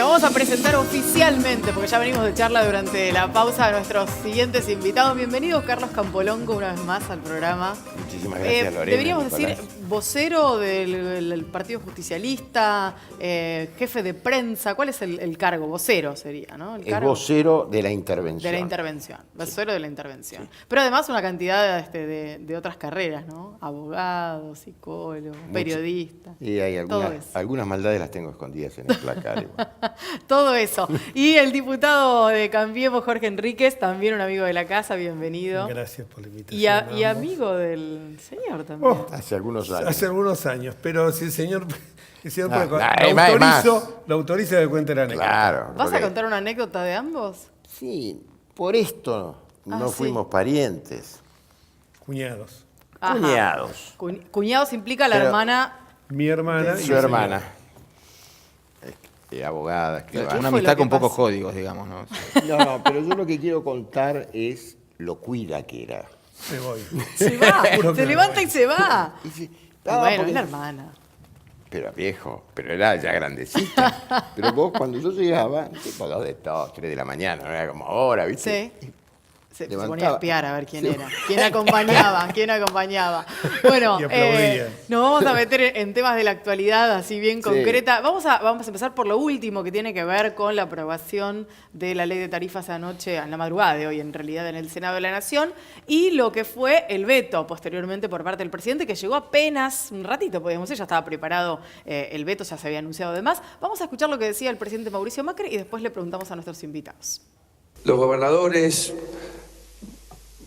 Vamos a presentar oficialmente, porque ya venimos de charla durante la pausa, a nuestros siguientes invitados. Bienvenido Carlos Campolongo una vez más al programa. Muchísimas gracias, Lorena. Deberíamos Nicolás. decir vocero del Partido Justicialista, jefe de prensa. ¿Cuál es el cargo? Vocero sería, ¿no? El Es cargo vocero de la intervención. de la intervención. Vocero de la intervención. Sí. Pero además una cantidad de otras carreras, ¿no? Abogado, psicólogo, periodista. Y hay algunas maldades las tengo escondidas en el placar. Todo eso. Y el diputado de Cambiemos, Jorge Enríquez, también un amigo de la casa, bienvenido. Gracias por la invitación. Y amigo del señor también. Hace algunos años. Hace algunos años, pero si el señor lo autoriza que cuente la anécdota. Claro. ¿Vas a contar una anécdota de ambos? Sí, por esto no fuimos parientes. Cuñados. Ajá. Cuñados. Cuñados implica la hermana. Mi hermana Su hermana. Abogada. Una amistad con pocos códigos, digamos, ¿no? No, pero yo lo que quiero contar es lo cuida que era. Me voy. Se va, se levanta y se va. Bueno, es la hermana. Pero viejo, pero era ya grandecita. Pero vos cuando yo llegaba, tipo 2 3 de la mañana, no era como ahora, ¿viste? Sí. Se ponía a espiar a ver quién era. ¿Quién acompañaba? ¿Quién acompañaba? Bueno, nos vamos a meter en temas de la actualidad así bien concreta. Vamos a empezar por lo último que tiene que ver con la aprobación de la ley de tarifas anoche, en la madrugada de hoy, en realidad, en el Senado de la Nación, y lo que fue el veto posteriormente por parte del presidente, que llegó apenas un ratito, podríamos decir, ya estaba preparado el veto, ya se había anunciado además. Vamos a escuchar lo que decía el presidente Mauricio Macri y después le preguntamos a nuestros invitados. Los gobernadores,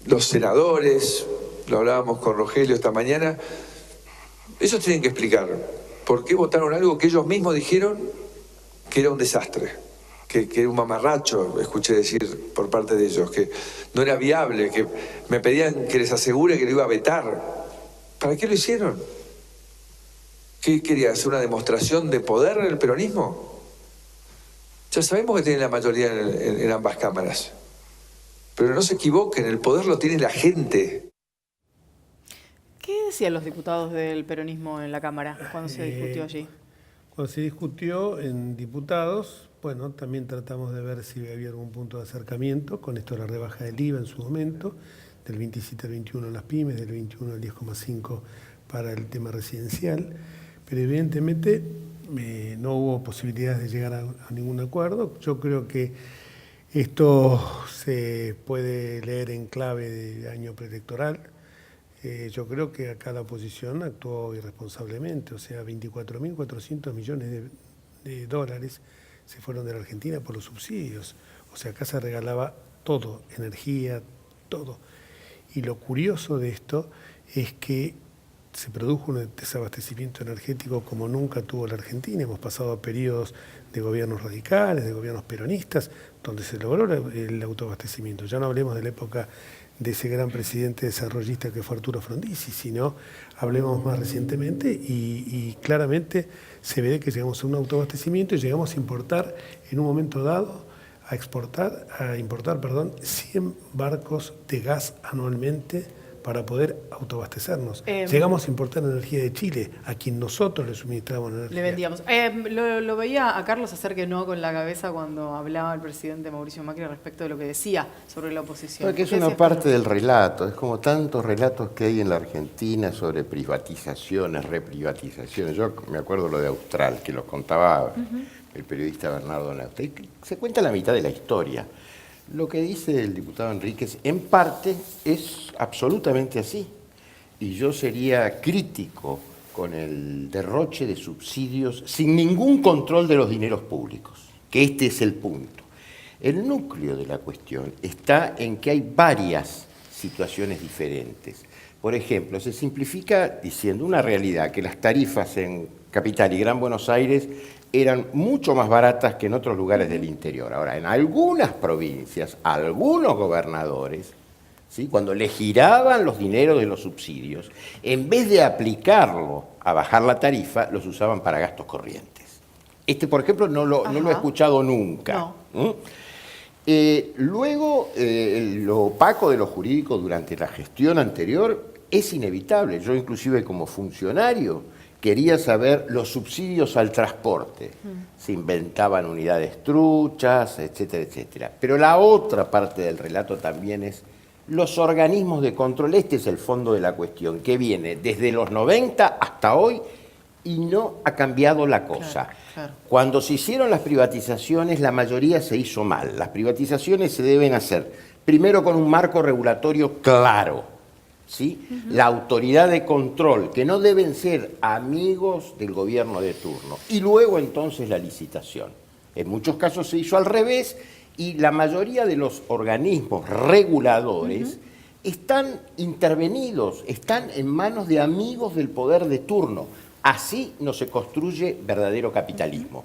los senadores, lo hablábamos con Rogelio esta mañana, ellos tienen que explicar por qué votaron algo que ellos mismos dijeron que era un desastre, que era un mamarracho, escuché decir por parte de ellos, que no era viable, que me pedían que les asegure que lo iba a vetar. ¿Para qué lo hicieron? ¿Qué quería hacer, una demostración de poder en el peronismo? Ya sabemos que tienen la mayoría en ambas cámaras. Pero no se equivoquen, el poder lo tiene la gente. ¿Qué decían los diputados del peronismo en la Cámara cuando se discutió allí? Cuando se discutió en diputados, bueno, también tratamos de ver si había algún punto de acercamiento con esto de la rebaja del IVA en su momento, del 27 al 21 en las pymes, del 21 al 10,5 para el tema residencial, pero evidentemente no hubo posibilidades de llegar a ningún acuerdo. Yo creo que esto se puede leer en clave de año preelectoral. Yo creo que acá la oposición actuó irresponsablemente, o sea, 24.400 millones de dólares se fueron de la Argentina por los subsidios. O sea, acá se regalaba todo, energía, todo. Y lo curioso de esto es que se produjo un desabastecimiento energético como nunca tuvo la Argentina. Hemos pasado a periodos de gobiernos radicales, de gobiernos peronistas, donde se logró el autoabastecimiento. Ya no hablemos de la época de ese gran presidente desarrollista que fue Arturo Frondizi, sino hablemos más recientemente y claramente se ve que llegamos a un autoabastecimiento y llegamos a importar en un momento dado, a importar 100 barcos de gas anualmente para poder autoabastecernos. Llegamos a importar energía de Chile, a quien nosotros le suministrábamos energía. Le vendíamos. Lo veía a Carlos hacer que no con la cabeza cuando hablaba el presidente Mauricio Macri respecto de lo que decía sobre la oposición. Porque es una parte del relato, es como tantos relatos que hay en la Argentina sobre privatizaciones, reprivatizaciones. Yo me acuerdo lo de Austral, que lo contaba el periodista Bernardo Neusta. Se cuenta la mitad de la historia. Lo que dice el diputado Enríquez, en parte, es absolutamente así. Y yo sería crítico con el derroche de subsidios sin ningún control de los dineros públicos, que este es el punto. El núcleo de la cuestión está en que hay varias situaciones diferentes. Por ejemplo, se simplifica diciendo una realidad, que las tarifas en Capital y Gran Buenos Aires eran mucho más baratas que en otros lugares del interior. Ahora, en algunas provincias, algunos gobernadores, ¿sí?, cuando le giraban los dineros de los subsidios, en vez de aplicarlo a bajar la tarifa, los usaban para gastos corrientes. Por ejemplo, no lo he escuchado nunca. No. Luego, lo opaco de lo jurídico durante la gestión anterior es inevitable. Yo inclusive como funcionario quería saber los subsidios al transporte. Se inventaban unidades truchas, etcétera, etcétera. Pero la otra parte del relato también es los organismos de control. Este es el fondo de la cuestión, que viene desde los 90 hasta hoy y no ha cambiado la cosa. Claro. Cuando se hicieron las privatizaciones, la mayoría se hizo mal. Las privatizaciones se deben hacer primero con un marco regulatorio claro, ¿sí? La autoridad de control, que no deben ser amigos del gobierno de turno. Y luego entonces la licitación. En muchos casos se hizo al revés y la mayoría de los organismos reguladores están intervenidos, están en manos de amigos del poder de turno. Así no se construye verdadero capitalismo.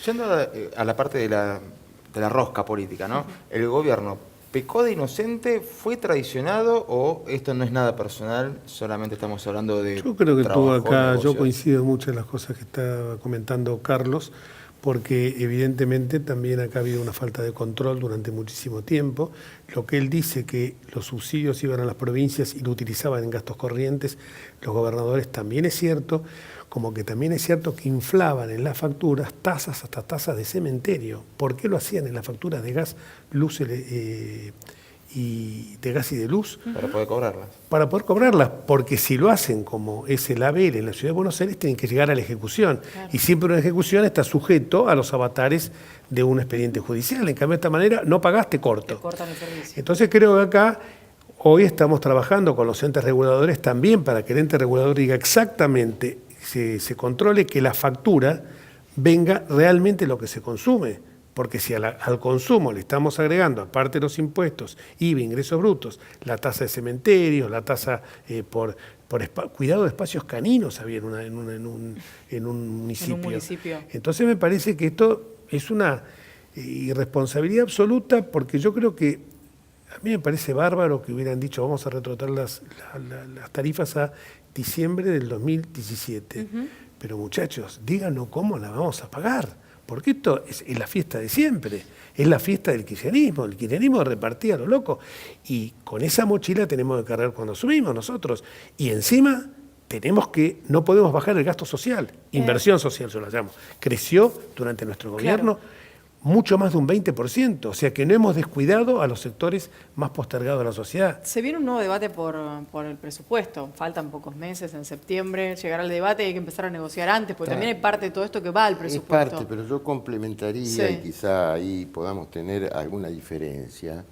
Yendo a la parte de la rosca política, ¿no? El gobierno pecó de inocente, fue traicionado o esto no es nada personal, solamente estamos hablando de Yo creo que trabajo, tú acá, negocios. yo coincido en muchas de las cosas que está comentando Carlos, porque evidentemente también acá ha habido una falta de control durante muchísimo tiempo. Lo que él dice que los subsidios iban a las provincias y lo utilizaban en gastos corrientes, los gobernadores, también es cierto, como que también es cierto que inflaban en las facturas tasas, hasta tasas de cementerio. ¿Por qué lo hacían en las facturas de gas, luz y de gas y de luz? Para poder cobrarlas. Para poder cobrarlas, porque si lo hacen como es el ABL en la Ciudad de Buenos Aires, tienen que llegar a la ejecución. Claro. Y siempre una ejecución está sujeto a los avatares de un expediente judicial. En cambio, de esta manera, no pagaste, corto. Te cortan el servicio. Entonces creo que acá hoy estamos trabajando con los entes reguladores también para que el ente regulador diga exactamente, se controle que la factura venga realmente lo que se consume. Porque si al consumo le estamos agregando, aparte de los impuestos, IVA, ingresos brutos, la tasa de cementerios, la tasa por cuidado de espacios caninos había en un municipio. Entonces me parece que esto es una irresponsabilidad absoluta, porque yo creo que a mí me parece bárbaro que hubieran dicho vamos a retrotraer las tarifas a diciembre del 2017. Pero muchachos, díganos cómo la vamos a pagar. Porque esto es la fiesta de siempre, es la fiesta del kirchnerismo. El kirchnerismo repartía a lo loco. Y con esa mochila tenemos que cargar cuando subimos nosotros. Y encima no podemos bajar el gasto social, inversión social yo la llamo. Creció durante nuestro gobierno mucho más de un 20%, o sea que no hemos descuidado a los sectores más postergados de la sociedad. Se viene un nuevo debate por el presupuesto, faltan pocos meses, en septiembre llegará el debate y hay que empezar a negociar antes, porque también hay parte de todo esto que va al presupuesto. Es parte, pero yo complementaría y quizá ahí podamos tener alguna diferencia,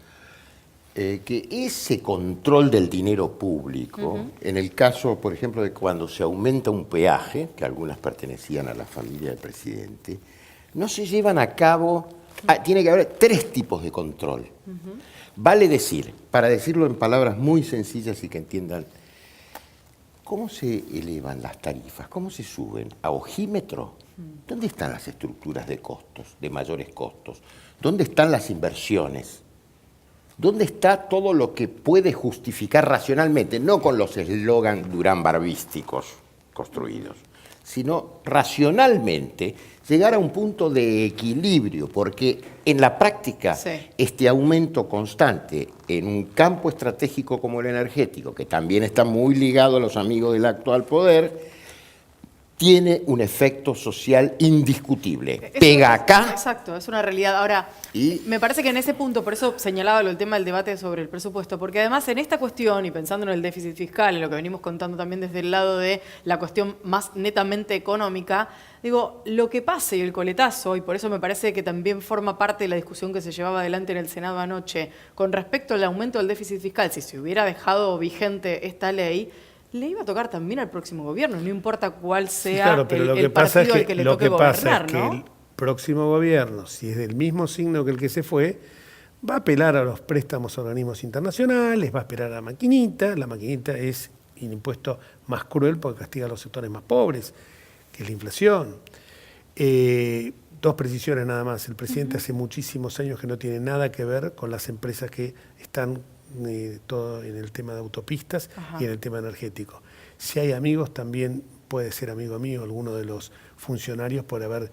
que ese control del dinero público, en el caso, por ejemplo, de cuando se aumenta un peaje, que algunas pertenecían a la familia del presidente, no se llevan a cabo, tiene que haber 3 tipos de control. Vale decir, para decirlo en palabras muy sencillas y que entiendan, ¿cómo se elevan las tarifas? ¿Cómo se suben? ¿A ojímetro? ¿Dónde están las estructuras de costos, de mayores costos? ¿Dónde están las inversiones? ¿Dónde está todo lo que puede justificar racionalmente, no con los eslogan durán-barbísticos construidos, sino racionalmente llegar a un punto de equilibrio, porque en la práctica este aumento constante en un campo estratégico como el energético, que también está muy ligado a los amigos del actual poder, tiene un efecto social indiscutible. Pega acá. Exacto, es una realidad. Ahora, me parece que en ese punto, por eso señalaba el tema del debate sobre el presupuesto, porque además en esta cuestión, y pensando en el déficit fiscal, en lo que venimos contando también desde el lado de la cuestión más netamente económica, digo, lo que pase y el coletazo, y por eso me parece que también forma parte de la discusión que se llevaba adelante en el Senado anoche, con respecto al aumento del déficit fiscal, si se hubiera dejado vigente esta ley, le iba a tocar también al próximo gobierno, no importa cuál sea el partido al que le toque gobernar, ¿no? Que el próximo gobierno, si es del mismo signo que el que se fue, va a apelar a los préstamos a organismos internacionales, va a apelar a la maquinita es el impuesto más cruel porque castiga a los sectores más pobres, que es la inflación. 2 precisiones nada más. El presidente hace muchísimos años que no tiene nada que ver con las empresas que están todo en el tema de autopistas y en el tema energético. Si hay amigos, también puede ser amigo mío alguno de los funcionarios por haber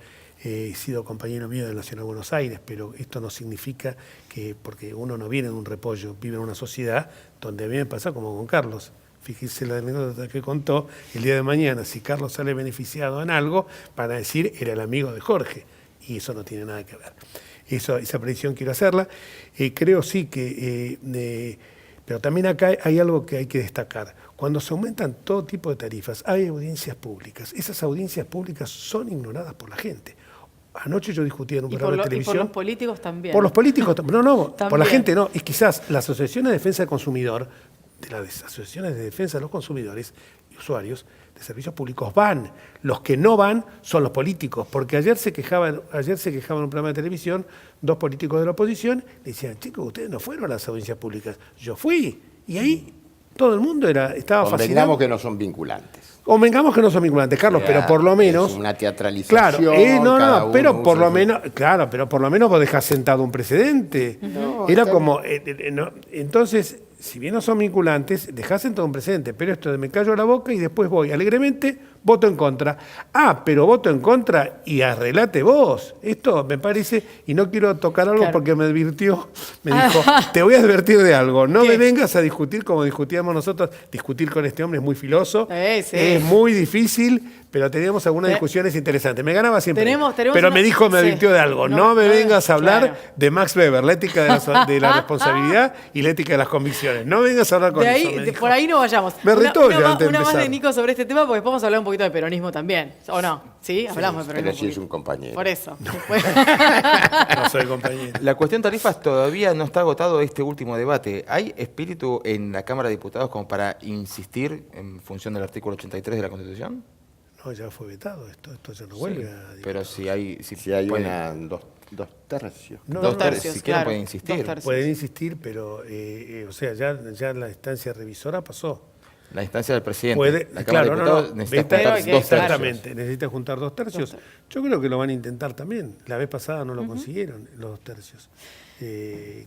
sido compañero mío de la Nacional de Buenos Aires, pero esto no significa que, porque uno no viene de un repollo, vive en una sociedad donde a mí me pasa como con Carlos. Fíjese la anécdota que contó, el día de mañana, si Carlos sale beneficiado en algo, van a decir, era el amigo de Jorge. Y eso no tiene nada que ver. Esa predicción quiero hacerla. Creo sí que... pero también acá hay algo que hay que destacar. Cuando se aumentan todo tipo de tarifas, hay audiencias públicas. Esas audiencias públicas son ignoradas por la gente. Anoche yo discutía en un programa de televisión. Y por los políticos también. Por los políticos, no, también. Por la gente no. Es quizás las asociaciones de defensa del consumidor, de las asociaciones de defensa de los consumidores y usuarios de servicios públicos van. Los que no van son los políticos, porque ayer se quejaban en un programa de televisión, 2 políticos de la oposición, le decían, chicos, ustedes no fueron a las audiencias públicas. Yo fui, y ahí todo el mundo estaba fascinado. Convengamos que no son vinculantes. Convengamos que no son vinculantes, Carlos, pero por lo menos... Es una teatralización. Claro, pero por lo menos... Claro, pero por lo menos vos dejás sentado un precedente. No, Era como... entonces, si bien no son vinculantes, dejás sentado un precedente. Pero esto de me callo la boca y después voy alegremente, voto en contra. Pero voto en contra y arreglate vos. Esto me parece... Y no quiero tocar algo porque me dijo, te voy a advertir de algo. No me vengas a discutir como discutíamos nosotros. Discutir con este hombre es muy filoso. Sí. Es muy difícil, pero teníamos algunas discusiones interesantes. Me ganaba siempre. Pero me advirtió de algo. No me vengas a hablar de Max Weber, la ética de la responsabilidad y la ética de las convicciones. No vengas a hablar con eso. Por ahí no vayamos. Me retó ya antes de una más empezar. de Nico sobre este tema, porque podemos hablar un poquito de peronismo también. ¿O no? ¿Sí? Hablamos de peronismo. Pero sí es un compañero. Por eso. No soy compañero. La cuestión tarifas todavía no está agotado este último debate. ¿Hay espíritu en la Cámara de Diputados como para insistir en función del artículo 83 de la Constitución? No, ya fue vetado esto ya no vuelve a... Pero si hay dos tercios. dos tercios, si quieren pueden insistir. Pueden insistir, pero ya la instancia revisora pasó. La instancia del presidente. La Cámara de Diputados necesita juntar 2 tercios. Exactamente, necesita juntar 2 tercios. Yo creo que lo van a intentar también. La vez pasada no lo consiguieron, los 2 tercios.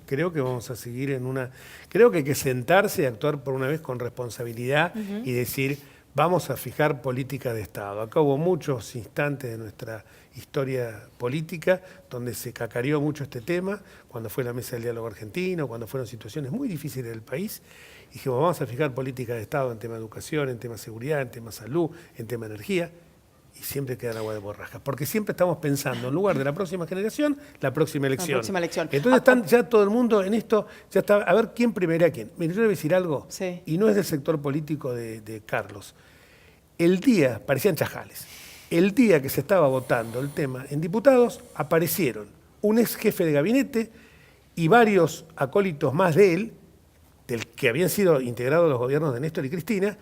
Creo que vamos a seguir en una... Creo que hay que sentarse y actuar por una vez con responsabilidad y decir, vamos a fijar política de Estado. Acá hubo muchos instantes de nuestra historia política donde se cacareó mucho este tema, cuando fue la Mesa del Diálogo Argentino, cuando fueron situaciones muy difíciles del país. Y dijimos, vamos a fijar política de Estado en tema de educación, en tema de seguridad, en tema de salud, en tema de energía. Y siempre queda el agua de borraja, porque siempre estamos pensando, en lugar de la próxima generación, la próxima elección. Entonces están ya todo el mundo en esto, ya está, a ver quién primería a quién. Mire, yo le voy a decir algo, y no es del sector político de Carlos. El día, parecían chajales, el día que se estaba votando el tema en diputados, aparecieron un ex jefe de gabinete y varios acólitos más de él, del que habían sido integrados los gobiernos de Néstor y Cristina,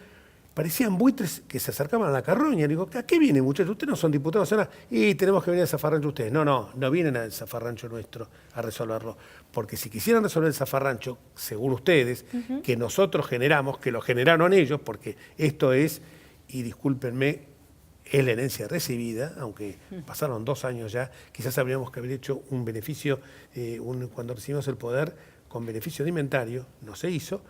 parecían buitres que se acercaban a la carroña. Digo, ¿a qué vienen, muchachos? Ustedes no son diputados, y tenemos que venir al zafarrancho ustedes. No vienen al zafarrancho nuestro a resolverlo. Porque si quisieran resolver el zafarrancho, según ustedes, que nosotros generamos, que lo generaron ellos, porque esto es, y discúlpenme, es la herencia recibida, aunque pasaron 2 años ya, quizás habríamos que haber hecho un beneficio, cuando recibimos el poder, con beneficio de inventario, no se hizo.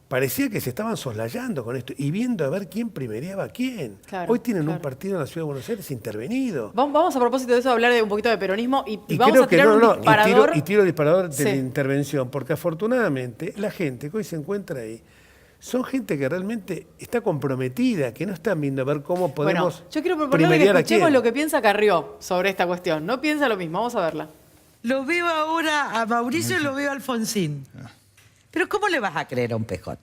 Parecía que se estaban soslayando con esto y viendo a ver quién primereaba a quién. Hoy tienen un partido en la Ciudad de Buenos Aires intervenido. Vamos a propósito de eso a hablar de un poquito de peronismo y vamos a tirar un disparador. Y tiro el disparador de la intervención, porque afortunadamente la gente que hoy se encuentra ahí son gente que realmente está comprometida, que no están viendo a ver cómo podemos yo quiero proponerle que escuchemos lo que piensa Carrió sobre esta cuestión. No piensa lo mismo, vamos a verla. Lo veo ahora a Mauricio y lo veo a Alfonsín. Pero ¿cómo le vas a creer a un PJ?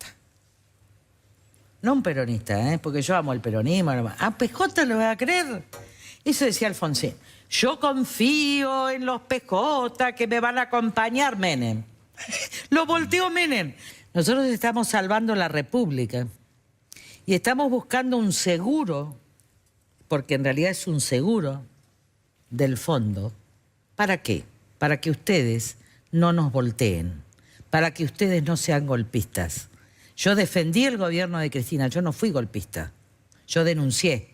No a un peronista, porque yo amo el peronismo. ¿A PJ le vas a creer? Eso decía Alfonsín. Yo confío en los PJ que me van a acompañar, Menem. Lo volteó Menem. Nosotros estamos salvando la República y estamos buscando un seguro, porque en realidad es un seguro del fondo. ¿Para qué? Para que ustedes no nos volteen, para que ustedes no sean golpistas. Yo defendí el gobierno de Cristina, yo no fui golpista. Yo denuncié,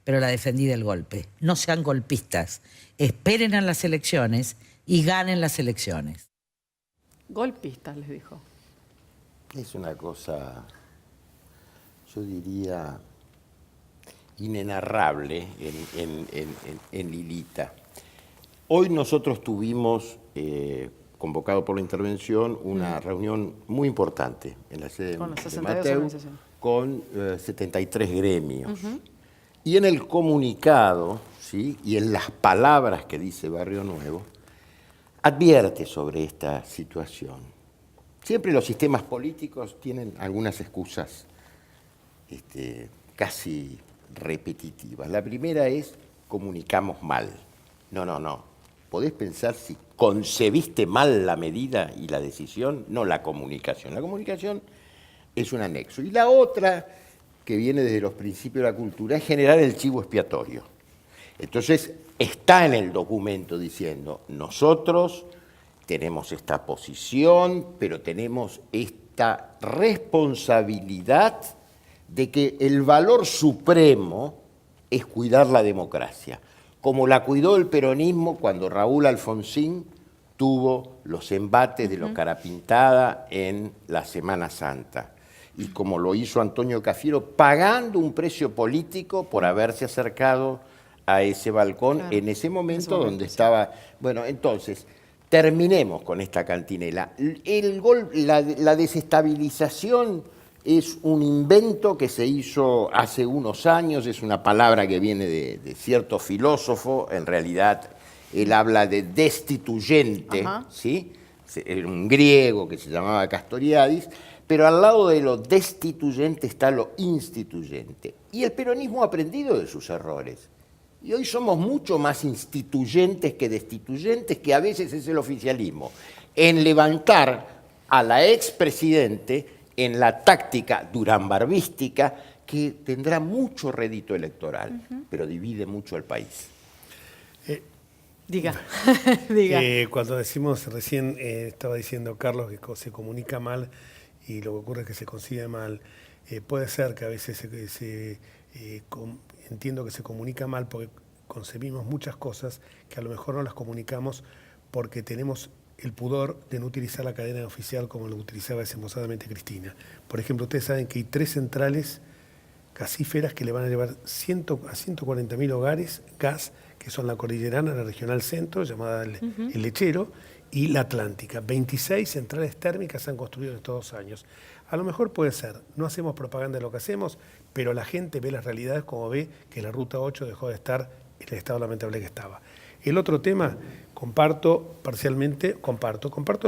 pero la defendí del golpe. No sean golpistas. Esperen a las elecciones y ganen las elecciones. Golpistas, les dijo. Es una cosa, yo diría, inenarrable en Lilita. Hoy nosotros tuvimos convocado por la intervención una reunión muy importante en la sede Con las de 62 Mateu, organizaciones. con 73 gremios. Y en el comunicado, ¿sí?, y en las palabras que dice Barrio Nuevo, advierte sobre esta situación. Siempre los sistemas políticos tienen algunas excusas casi repetitivas. La primera es: comunicamos mal. No. Podés pensar si concebiste mal la medida y la decisión, no la comunicación. La comunicación es un anexo. Y la otra, que viene desde los principios de la cultura, es generar el chivo expiatorio. Entonces, está en el documento diciendo: nosotros tenemos esta posición, pero tenemos esta responsabilidad de que el valor supremo es cuidar la democracia, como la cuidó el peronismo cuando Raúl Alfonsín tuvo los embates de los Carapintada en la Semana Santa, y como lo hizo Antonio Cafiero, pagando un precio político por haberse acercado a ese balcón, claro, en ese momento donde estaba. Bueno, entonces, terminemos con esta cantinela. La desestabilización es un invento que se hizo hace unos años, es una palabra que viene de cierto filósofo. En realidad él habla de destituyente, ¿sí? Un griego que se llamaba Castoriadis, pero al lado de lo destituyente está lo instituyente. Y el peronismo ha aprendido de sus errores. Y hoy somos mucho más instituyentes que destituyentes, que a veces es el oficialismo, en levantar a la expresidente en la táctica durambarbística, que tendrá mucho rédito electoral, pero divide mucho al país. Diga. Cuando decimos, recién estaba diciendo Carlos que se comunica mal y lo que ocurre es que se consigue mal, puede ser que a veces entiendo que se comunica mal porque concebimos muchas cosas que a lo mejor no las comunicamos porque tenemos el pudor de no utilizar la cadena oficial como lo utilizaba desenbosadamente Cristina. Por ejemplo, ustedes saben que hay 3 centrales gasíferas que le van a llevar a 140.000 hogares gas, que son la Cordillerana, la Regional Centro, llamada el Lechero, y la Atlántica. 26 centrales térmicas se han construido en estos 2 años. A lo mejor puede ser, no hacemos propaganda de lo que hacemos, pero la gente ve las realidades como ve que la Ruta 8 dejó de estar en el estado lamentable que estaba. El otro tema, comparto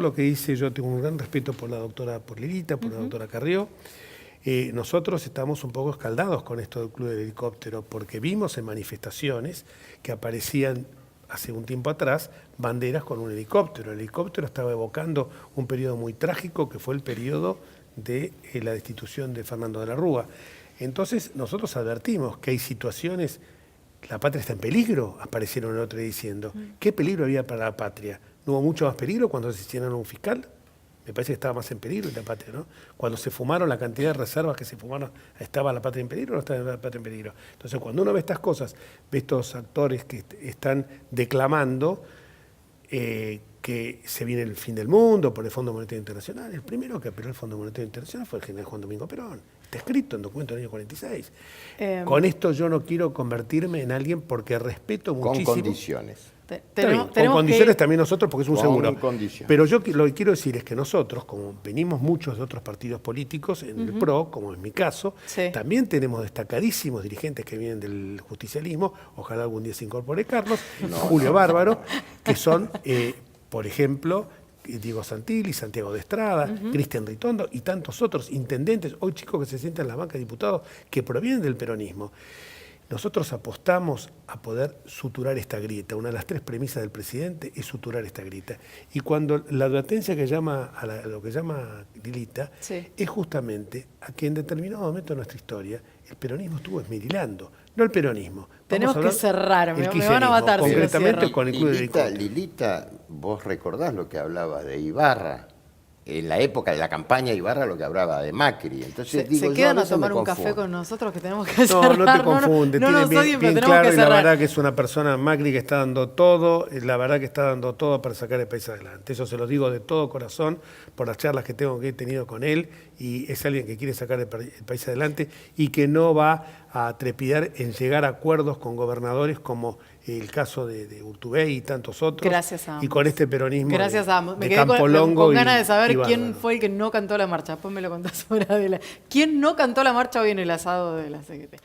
lo que dice. Yo tengo un gran respeto por la doctora, por Lilita, por la doctora Carrió. Nosotros estamos un poco escaldados con esto del Club del Helicóptero, porque vimos en manifestaciones que aparecían hace un tiempo atrás banderas con un helicóptero. El helicóptero estaba evocando un periodo muy trágico, que fue el periodo de la destitución de Fernando de la Rúa. Entonces nosotros advertimos que hay situaciones, la patria está en peligro, aparecieron el otro día diciendo, ¿qué peligro había para la patria? ¿No hubo mucho más peligro cuando asesinaron a un fiscal? Me parece que estaba más en peligro la patria, ¿no? Cuando se fumaron la cantidad de reservas que se fumaron, ¿estaba la patria en peligro o no estaba la patria en peligro? Entonces, cuando uno ve estas cosas, ve estos actores que están declamando que se viene el fin del mundo por el Fondo Monetario Internacional. El primero que apeló al Fondo Monetario Internacional fue el general Juan Domingo Perón. Está escrito en documento del año 46. Con esto yo no quiero convertirme en alguien porque respeto muchísimo. Con condiciones. Con condiciones también nosotros, porque es un seguro. Condiciones. Pero yo lo que quiero decir es que nosotros, como venimos muchos de otros partidos políticos, en el PRO, como en mi caso, también tenemos destacadísimos dirigentes que vienen del justicialismo, ojalá algún día se incorpore Carlos, Julio Bárbaro, que son, por ejemplo, Diego Santilli, Santiago de Estrada, Cristian Ritondo y tantos otros intendentes, hoy chicos que se sientan en la banca de diputados, que provienen del peronismo. Nosotros apostamos a poder suturar esta grieta. Una de las 3 premisas del presidente es suturar esta grieta. Y cuando la advertencia que llama a lo que llama Lilita es justamente a que en determinado momento de nuestra historia el peronismo estuvo esmerilando, no el peronismo. Tenemos que cerrar, me van a matar. Concretamente con el Club del Helicóptero. Lilita, vos recordás lo que hablaba de Ibarra. En la época de la campaña Ibarra lo que hablaba de Macri. Entonces, se quedan a tomar un café con nosotros que tenemos que cerrar. No te confundes, no, tiene bien claro, y la verdad que es una persona, Macri, que está dando todo, la verdad que está dando todo para sacar el país adelante. Eso se lo digo de todo corazón por las charlas que he tenido con él, y es alguien que quiere sacar el país adelante y que no va a trepidar en llegar a acuerdos con gobernadores como el caso de Urtubey y tantos otros. Gracias a ambos. Y con este peronismo Gracias a ambos. Me de quedé Campolongo con ganas de y saber quién Bárbaro. fue el que no cantó la marcha. Después me lo contás fuera de la... ¿Quién no cantó la marcha hoy en el asado de la CGT?